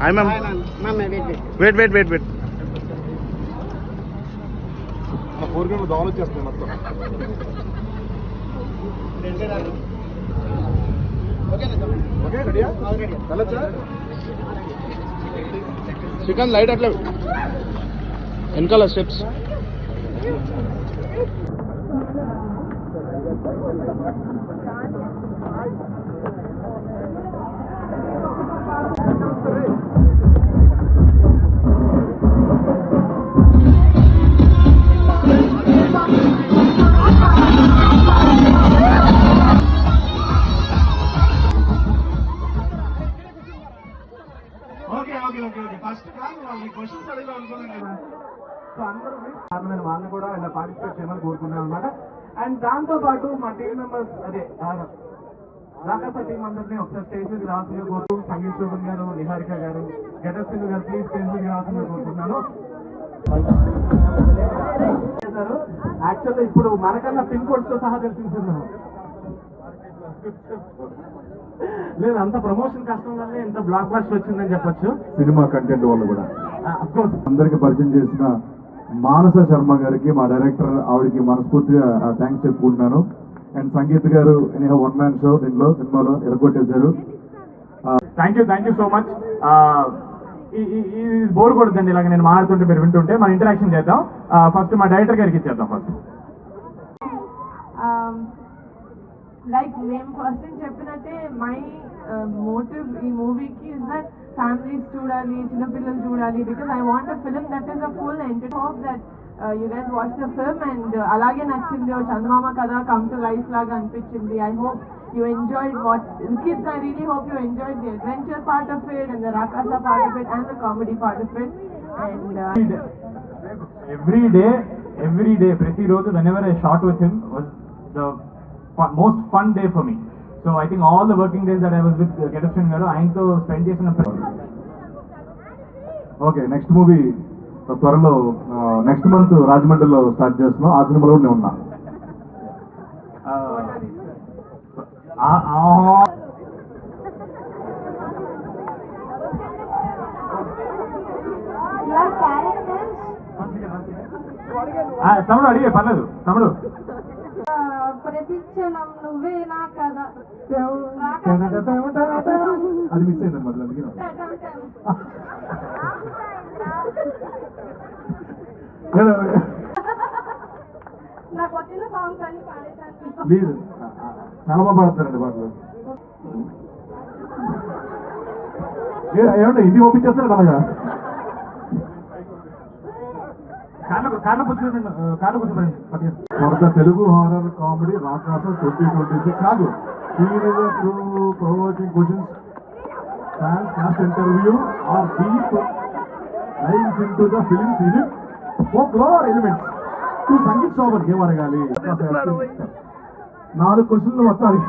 Hi ma'am. Wait మా కోరికలు దోవలు వచ్చేస్తున్నాయి మొత్తం. ఓకే రెడీయా? వెళ్ళొచ్చా? చికెన్ లైట్ అట్లా వెనకాల స్టెప్స్. ఫస్ట్ క్వశ్చన్స్ అడిగా అనుకున్నాను కదా. సో అందరూ కారణమైన వాళ్ళని కూడా ఇలా పార్టిసిపేట్ చేయమని కోరుకున్నాను అనమాట. అండ్ దాంతో పాటు మా టీం మెంబర్స్ అదే రాకాస టీం అందరినీ ఒకసారి స్టేజ్ మీద రావాల్సిందిగా కోరుతూ సంగీత్ శోభన్ గారు, నిహారిక గారు, గెటప్ సింగ్ గారు ప్లీజ్ స్టేజ్ మీద రావాల్సిందిగా కోరుకుంటున్నాను. యాక్చువల్గా ఇప్పుడు మనకన్నా పిన్ కోడ్స్ తో సహా తెలిసింటున్నాను. లేదు, అంత ప్రమోషన్ కష్టం వల్లే ఎంత బ్లాక్ బస్టర్ వచ్చిందని చెప్పొచ్చు. సినిమా కంటెంట్ వల్ల కూడా అఫ్కోర్స్ అందరికి పరిచయం చేసిన మానస శర్మ గారికి, మా డైరెక్టర్ ఆవిడకి మనస్ఫూర్తిగా థ్యాంక్స్ చెప్పుకుంటున్నాను. అండ్ సంగీత్ గారు వన్ మ్యాన్ షో దీంట్లో సినిమాలో ఎరగొట్టేశారు. Thank you so much. ఈ బోర్ కొడుతుంది ఇలాగ నేను మాట్లాడుతుంటే మీరు వింటుంటే. మన ఇంటరాక్షన్ చేద్దాం. ఫస్ట్ మా డైరెక్టర్ గారికి ఇచ్చేద్దాం ఫస్ట్. లైక్ మేము ఫస్ట్ టైం చెప్పినట్టే మై మోటివ్ ఈ మూవీకి ఇస్ దట్ ఫ్యామిలీస్ చూడాలి, చిన్నపిల్లలు చూడాలి, because I want a film that is a full entertainment. Hope that you guys watch the film and అలాగే నచ్చింది. చందమామ కథ కమ్ టు లైఫ్ లాగా అనిపించింది. I hope you enjoyed what kids. I really hope you enjoyed the adventure part of it and the Rakasa part of it and the comedy part of it. And every day prati roju whenever I shot with him was the most fun day for me. So I think all the working days that I was with Gedafshin garu ayinto spend chesina. Okay, next movie త్వరలో next month రాజమండ్రిలో start చేస్తున్నాం. ఆ సినిమాలో నేను ఉన్నా. తమ్ముడు అడిగే పర్లేదు. తమ్ముడు ప్రతి క్షణం నువ్వే నా కదా అది మిస్ అయింది మరి అందుకే నాకు వచ్చిన సాంగ్స్ అన్ని పాడేసాను. ప్లీజ్, చాలా బాగా పాడుతారండి పాటలు. ఏమంటే ఇది పంపించేస్తారండి అలాగా. కొత్త తెలుగు హారర్ కామెడీ రాకాస 2026 కాదు. Provoking questions, fans cast interview or deep dives into the films in folklore elements to Sangeet Shobhan. ఏం అడగాలి? 4 క్వశ్చన్లు మొత్తం అడిగి.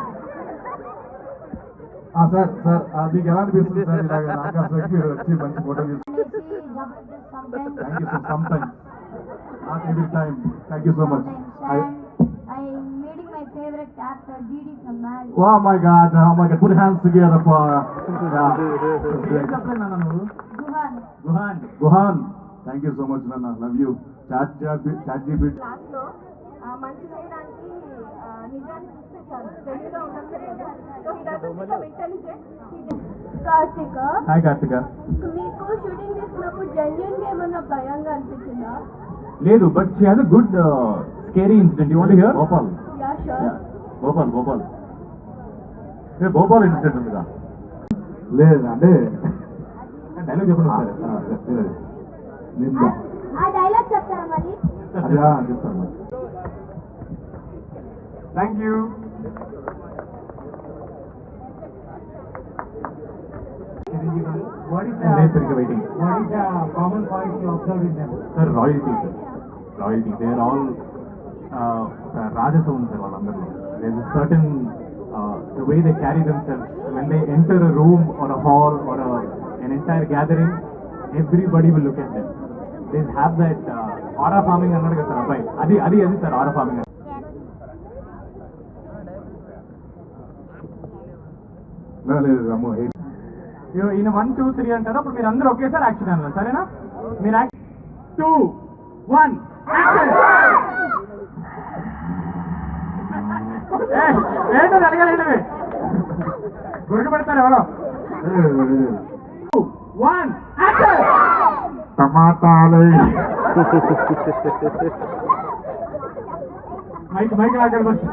సార్ మీకు ఎలా అనిపిస్తుంది సార్ ఇలాగ రాకాసకి మీరు వచ్చి మంచి ఫోటో తీసుకుంటారు? Thank you sir. Some times, not every time. Thank you so much. I'm meeting my favorite actor Didi from Mad. Oh my God! Put hands together for Guhan. Thank you so much, Nana. Love you. Chat GPT. Last లో మంచి చేయడానికి నిజాన్ని చూస్తే చాలు, తెలివిగా ఉండదు. So he doesn't become intelligent. Karthika, hi Karthika. మీకు shooting చేసినప్పుడు జెన్యూన్ గా ఏమన్నా భయంగా అనిపించిందా? లేదు, but she has a good scary incident. You want to hear? Gopal. Yeah sure. Gopal incident ఉందిగా? లేదు అంటే డైలాగ్ చెప్పండి ఒకసారి. నిన్న ఆ డైలాగ్ చెప్తారా మళ్ళీ? అదా చెప్తాను. Thank you. What is the common points you observed in them? Sir, royalty. They are all Rajasons, sir. There is a certain the way they carry themselves when they enter a room or a hall or an entire gathering. Everybody will look at them. They have that aura farming అన్నాడు కదా sir అబ్బాయి. అది sir aura farming. లేదు అమ్మో ఈయన 1 2 3 అంటారు, అప్పుడు మీరు అందరూ ఒకేసారి యాక్షన్ అన్నారు, సరేనా? మీరు 2 1 ఏంటో అడగలేండి, గురికి పెడతారు ఎవరో. 2 1 టమాటాలు మైక్ మైక్ లాగాలి ఫస్ట్.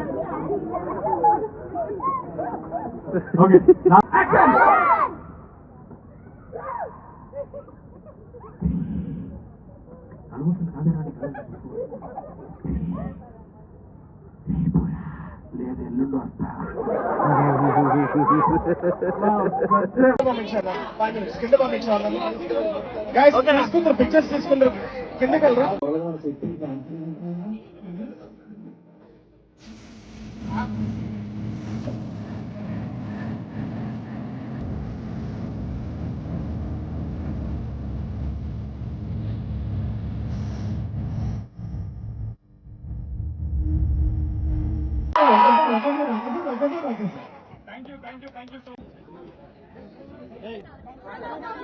Okay action. లేదు ఎల్లుండి వస్తా. పిక్చర్స్ తీసుకుంటారు కిందకి వెళ్ళరా.